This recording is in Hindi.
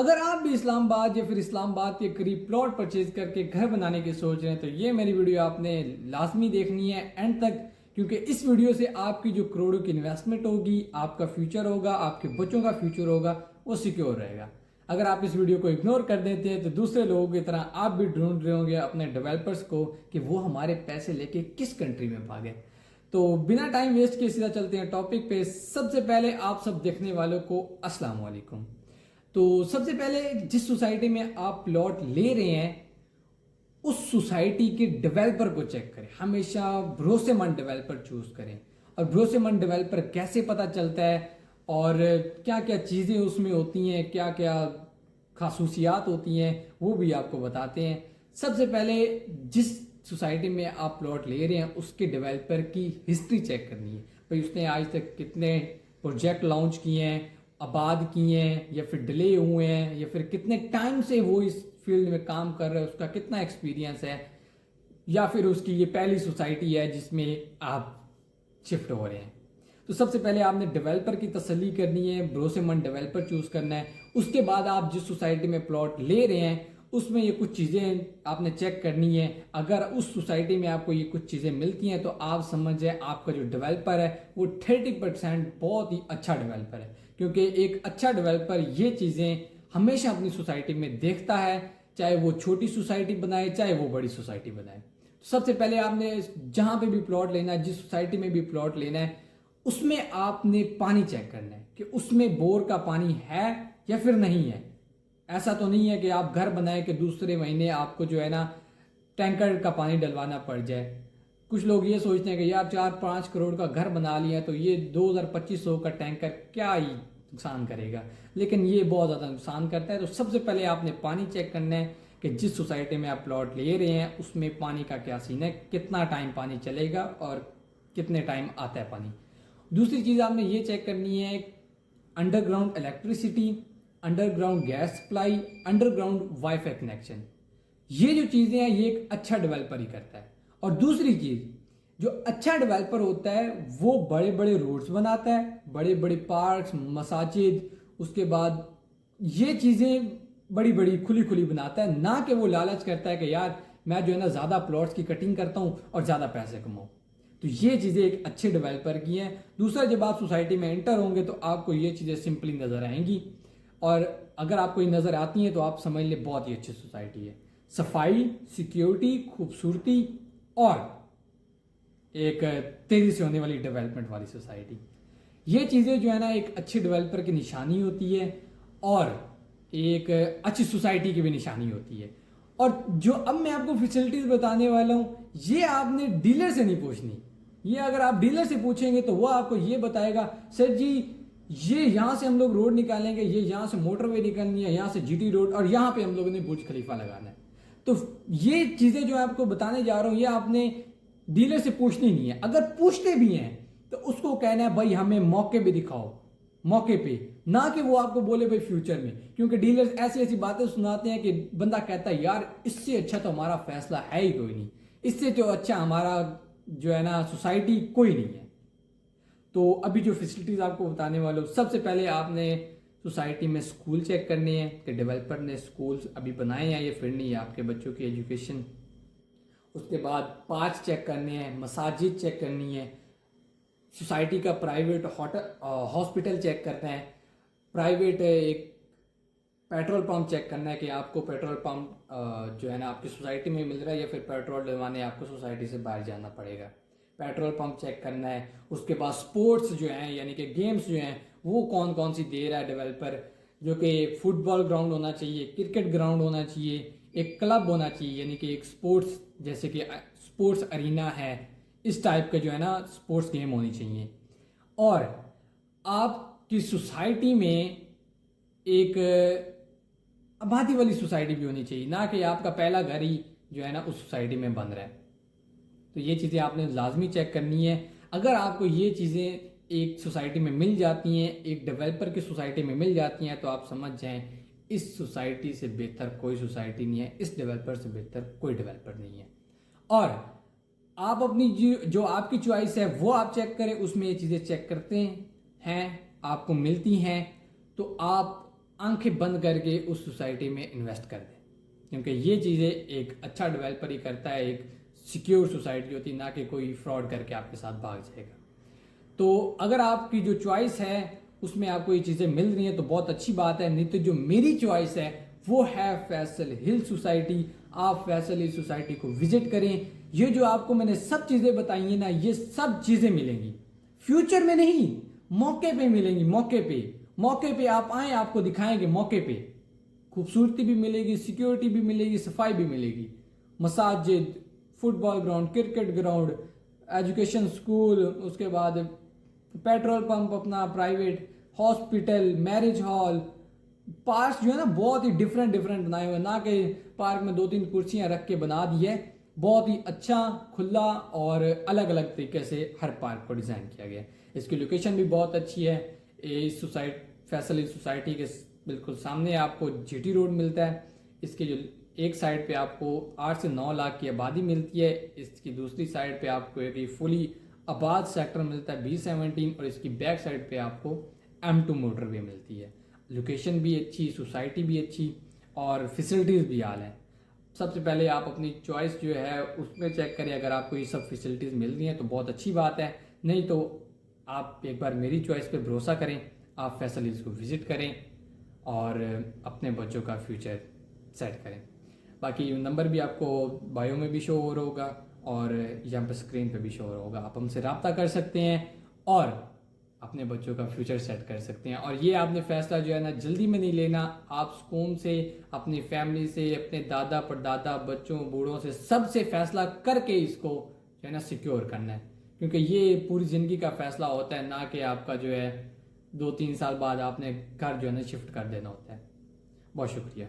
अगर आप भी इस्लामाबाद या फिर इस्लामाबाद के करीब प्लॉट परचेज करके घर बनाने की सोच रहे हैं तो ये मेरी वीडियो आपने लाजमी देखनी है एंड तक, क्योंकि इस वीडियो से आपकी जो करोड़ों की इन्वेस्टमेंट होगी, आपका फ्यूचर होगा, आपके बच्चों का फ्यूचर होगा, वो सिक्योर रहेगा। अगर आप इस वीडियो को इग्नोर कर देते हैं तो दूसरे लोगों की तरह आप भी ढूंढ रहे होंगे अपने डेवलपर्स को कि वो हमारे पैसे लेके किस कंट्री में भागे। तो बिना टाइम वेस्ट किए सीधा चलते हैं टॉपिक पे। सबसे पहले आप सब देखने वालों को अस्सलाम वालेकुम। तो सबसे पहले जिस सोसाइटी में आप प्लॉट ले रहे हैं उस सोसाइटी के डेवलपर को चेक करें। हमेशा भरोसेमंद डेवलपर चूज करें। और भरोसेमंद डेवलपर कैसे पता चलता है और क्या क्या चीज़ें उसमें होती हैं, क्या क्या खासूसियात होती हैं, वो भी आपको बताते हैं। सबसे पहले जिस सोसाइटी में आप प्लॉट ले रहे हैं उसके डेवलपर की हिस्ट्री चेक करनी है। भाई उसने आज तक कितने प्रोजेक्ट लॉन्च किए हैं, आबाद किए हैं, या फिर डिले हुए हैं, या फिर कितने टाइम से वो इस फील्ड में काम कर रहा है, उसका कितना एक्सपीरियंस है, या फिर उसकी ये पहली सोसाइटी है जिसमें आप शिफ्ट हो रहे हैं। तो सबसे पहले आपने डेवलपर की तसल्ली करनी है, भरोसेमंद डेवलपर चूज करना है। उसके बाद आप जिस सोसाइटी में प्लॉट ले रहे हैं उसमें ये कुछ चीज़ें आपने चेक करनी है। अगर उस सोसाइटी में आपको ये कुछ चीज़ें मिलती हैं तो आप समझ जाए आपका जो डेवलपर है वो 30% बहुत ही अच्छा डेवलपर है, क्योंकि एक अच्छा डेवलपर ये चीज़ें हमेशा अपनी सोसाइटी में देखता है, चाहे वो छोटी सोसाइटी बनाए चाहे वो बड़ी सोसाइटी बनाए। तो सबसे पहले आपने जहां पे भी प्लॉट लेना है, जिस सोसाइटी में भी प्लॉट लेना है, उसमें आपने पानी चेक करना है कि उसमें बोर का पानी है या फिर नहीं है। ऐसा तो नहीं है कि आप घर बनाए कि दूसरे महीने आपको जो है ना टैंकर का पानी डलवाना पड़ जाए। कुछ लोग ये सोचते हैं कि यार 4-5 करोड़ का घर बना लिया तो ये 2000-2500 का टैंकर क्या ही नुकसान करेगा, लेकिन ये बहुत ज़्यादा नुकसान करता है। तो सबसे पहले आपने पानी चेक करना है कि जिस सोसाइटी में आप प्लॉट ले रहे हैं उसमें पानी का क्या सीन है, कितना टाइम पानी चलेगा और कितने टाइम आता है पानी। दूसरी चीज़ आपने ये चेक करनी है underground electricity, underground gas supply, underground wifi connection. ये जो चीज़ें हैं ये एक अच्छा डेवलपर ही करता है। और दूसरी चीज़, जो अच्छा डेवलपर होता है वो बड़े बड़े रोड्स बनाता है, बड़े बड़े पार्क्स, मसाजिद, उसके बाद ये चीज़ें बड़ी बड़ी खुली खुली बनाता है, ना कि वो लालच करता है कि यार मैं जो है ना ज़्यादा प्लॉट्स की कटिंग करता हूँ और ज़्यादा पैसे कमाऊँ। तो ये चीज़ें एक अच्छे डेवलपर की हैं। दूसरा, जब आप सोसाइटी में एंटर होंगे तो आपको ये चीज़ें सिंपली नज़र आएंगी, और अगर आपको ये नज़र आती हैं तो आप समझ लें बहुत ही अच्छी सोसाइटी है। सफाई, सिक्योरिटी, खूबसूरती और एक तेजी से होने वाली डेवलपमेंट वाली सोसाइटी, ये चीज़ें जो है ना एक अच्छे डेवलपर की निशानी होती है और एक अच्छी सोसाइटी की भी निशानी होती है। और जो अब मैं आपको फैसिलिटीज बताने वाला हूँ ये आपने डीलर से नहीं पूछनी। ये अगर आप डीलर से पूछेंगे तो वो आपको ये बताएगा सर जी ये यहाँ से हम लोग रोड निकालेंगे, ये यहाँ से मोटरवे निकालनी है, यहाँ से जीटी रोड, और यहाँ पे हम लोगों ने बुर्ज खलीफा लगाना है। तो ये चीज़ें जो आपको बताने जा रहा हूँ ये आपने डीलर से पूछनी नहीं है। अगर पूछते भी हैं तो उसको कहना है भाई हमें मौके भी दिखाओ, मौके पे, ना कि वो आपको बोले भाई फ्यूचर में। क्योंकि डीलर्स ऐसी ऐसी बातें सुनाते हैं कि बंदा कहता है यार इससे अच्छा तो हमारा फैसला है ही कोई नहीं, इससे तो अच्छा हमारा जो है ना सोसाइटी कोई नहीं है। तो अभी जो फैसिलिटीज आपको बताने वाले हो, सबसे पहले आपने सोसाइटी में स्कूल चेक करने हैं कि डेवलपर ने स्कूल्स अभी बनाए हैं या फिर नहीं है, आपके बच्चों की एजुकेशन। उसके बाद पार्क चेक करने हैं, मसाजिद चेक करनी है, सोसाइटी का प्राइवेट हॉस्पिटल चेक करना है, प्राइवेट एक पेट्रोल पंप चेक करना है कि आपको पेट्रोल पंप जो है ना आपकी सोसाइटी में मिल रहा है या फिर पेट्रोल डलवाने आपको सोसाइटी से बाहर जाना पड़ेगा। पेट्रोल पंप चेक करना है। उसके बाद स्पोर्ट्स जो हैं यानी कि गेम्स जो हैं वो कौन कौन सी दे रहा है डेवलपर, जो कि फुटबॉल ग्राउंड होना चाहिए, क्रिकेट ग्राउंड होना चाहिए, एक क्लब होना चाहिए यानी कि एक स्पोर्ट्स जैसे कि स्पोर्ट्स अरीना है, इस टाइप के जो है ना स्पोर्ट्स गेम होनी चाहिए। और आपकी सोसाइटी में एक आबादी वाली सोसाइटी भी होनी चाहिए, ना कि आपका पहला घर ही जो है ना उस सोसाइटी में बन रहा है। तो ये चीज़ें आपने लाजमी चेक करनी है। अगर आपको ये चीज़ें एक सोसाइटी में मिल जाती हैं, एक डेवलपर की सोसाइटी में मिल जाती हैं, तो आप समझ जाएं इस सोसाइटी से बेहतर कोई सोसाइटी नहीं है, इस डेवलपर से बेहतर कोई डेवलपर नहीं है। और आप अपनी जो आपकी चॉइस है वो आप चेक करें, उसमें ये चीज़ें चेक करते हैं, आपको मिलती हैं तो आप आंखें बंद करके उस सोसाइटी में इन्वेस्ट कर दें, क्योंकि ये चीज़ें एक अच्छा डेवलपर ही करता है, एक सिक्योर सोसाइटी होती, ना कि कोई फ्रॉड करके आपके साथ भाग जाएगा। तो अगर आपकी जो चॉइस है उसमें आपको ये चीज़ें मिल रही हैं तो बहुत अच्छी बात है, नहीं तो जो मेरी चॉइस है वो है फैसल हिल सोसाइटी। आप फैसल हिल सोसाइटी को विजिट करें। ये जो आपको मैंने सब चीज़ें बताई हैं ना, ये सब चीज़ें मिलेंगी फ्यूचर में नहीं, मौके पे मिलेंगी। मौके पे आप आए, आपको दिखाएंगे मौके पे। खूबसूरती भी मिलेगी, सिक्योरिटी भी मिलेगी, सफाई भी मिलेगी, मसाजिद, football ground, cricket ground, education school, उसके बाद पेट्रोल पंप अपना private, hospital, marriage hall, park जो है ना बहुत ही डिफरेंट बनाए हुए, ना कि पार्क में 2-3 कुर्सियां रख के बना दी है। बहुत ही अच्छा, खुला और अलग अलग तरीके से हर पार्क को डिज़ाइन किया गया है। इसकी लोकेशन भी बहुत अच्छी है। इस फैसल सोसाइटी के बिल्कुल सामने आपको जीटी रोड मिलता है। इसके जो एक साइड पे आपको 8 से 9 लाख की आबादी मिलती है, इसकी दूसरी साइड पे आपको एक फुली आबाद सेक्टर मिलता है B17, और इसकी बैक साइड पे आपको M2 मोटरवे मिलती है। लोकेशन भी अच्छी, सोसाइटी भी अच्छी और फैसिलिटीज़ भी आल हैं। सबसे पहले आप अपनी चॉइस जो है उसमें चेक करें। अगर आपको ये सब फैसिलिटीज़ मिल रही हैं तो बहुत अच्छी बात है, नहीं तो आप एक बार मेरी चॉइस पे भरोसा करें, आप फैसल हिल्स को विज़िट करें और अपने बच्चों का फ्यूचर सेट करें। बाकी नंबर भी आपको बायो में भी शो हो रहा होगा और यहाँ पर स्क्रीन पे भी शो हो रहा होगा। आप हमसे रब्ता कर सकते हैं और अपने बच्चों का फ्यूचर सेट कर सकते हैं। और ये आपने फैसला जो है ना जल्दी में नहीं लेना, आप सुकून से अपनी फैमिली से, अपने दादा परदादा, बच्चों, बूढ़ों से, सबसे फैसला करके इसको जो है ना सिक्योर करना है, क्योंकि ये पूरी ज़िंदगी का फैसला होता है, ना कि आपका जो है 2-3 साल बाद आपने घर जो है ना शिफ्ट कर देना होता है। बहुत शुक्रिया।